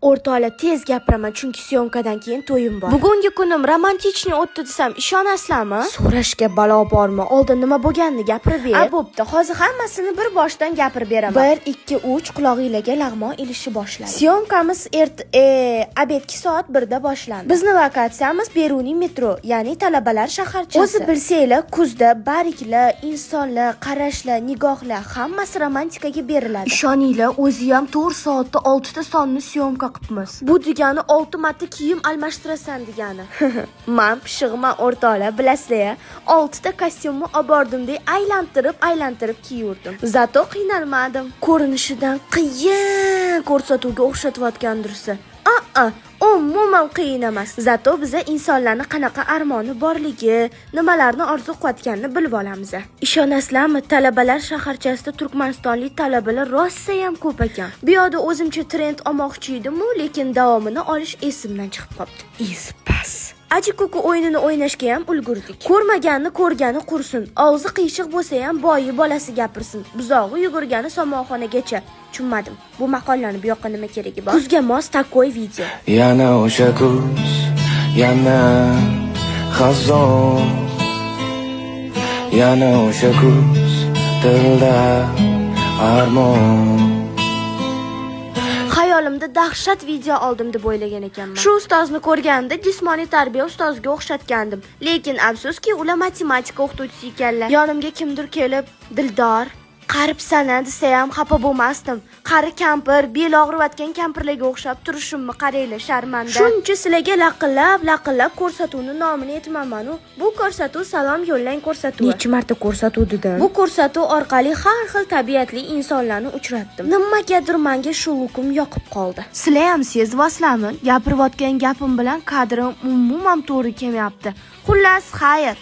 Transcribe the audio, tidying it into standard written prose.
O'rtoqlar, tez gapiraman, chunki syomkadan keyin to'yim bor. Bugungi kunim romantichni o'tdi desam, ishonasizlarmi? So'rashga balo bormi? Oldin nima bo'lganini gapirib ber. Bo'pti, hozir hammasini bir boshdan gapirib beraman. 1, 2, 3 qulog'ingizga lag'mon ilishi boshlandi. Syomkamiz obedki soat 1da boshlandi. Bizni lokatsiyamiz Beruniy metro, ya'ni talabalar shaharchasi. O'zi bilsanglar, kuzda bariklar, insonlar, qarashlar, nigohlar hammasi romantikaga beriladi. Ishoninglar, o'zi ham 4 soatda 6 ta sonni syomka qilibmiz. Bu degani 6 marta kiyim almashtirasan degani. Men pishig'iman o'rtoqlar, bilasizlar-ya, 6 ta kostyumni olib bordim deb aylantirib kiyurdim. Zato qiynalmadim. Ko'rinishidan qiyin ko'rsatuvga o'xshatayotgandirsa. Umuman qiyin emas. Zato biza insonlarning qanaqa armoni borligi, nimalarni orzu qilayotganini bilib olamiz. Ishonasizlarmi, talabalar shaharchasida turkmanistonlik talabalar rosa ham ko'p ekan. Bu yoqda o'zimcha trend olmoqchi edim-ku, lekin davomini olish esimdan chiqib qoldi. Ispas. Ajikuku o'yinini o'ynashga ham ulgurdik. Ko'rmaganni ko'rgani qursin. Og'zi qiyshiq bo'lsa ham boyi bolasi gapirsin. Buzog'i yugurgani somonxonagacha. Tushunmadim. Bu maqolani bu yoqqa nima keragi bor? Kuzga mos takoy video. Yana o'sha kuz, yana xazon. Yana o'sha kuz, dilda armon. Xayolimda dahshat video oldim deb o'ylagan ekanman. Shu ustozni ko'rganda jismoniy tarbiya ustoziga o'xshatgandim. Lekin afsuski, ular matematika o'qituvchisi ekanlar. Yonimga kimdir kelib, "Dildor, qaribsan-a" desa ham xafa bo'lmasdim. Qari kampir, beli og'riyotgan kampirlarga o'xshab turishimni qaranglar, sharmanda. Shuncha sizlarga laqillab ko'rsatuvni nomini aytmaman-u. Bu ko'rsatuv salom yo'llang ko'rsatuvi. Necha marta ko'rsatuv dedim. Bu ko'rsatuv orqali har xil tabiatli insonlarni uchratdim. Nimagadir menga shu lukum yoqib qoldi. Sizlar ham sezvosizlarmi? Gapirayotgan gapim bilan kadrim umuman to'g'ri kelmayapti. Xullas, xayr.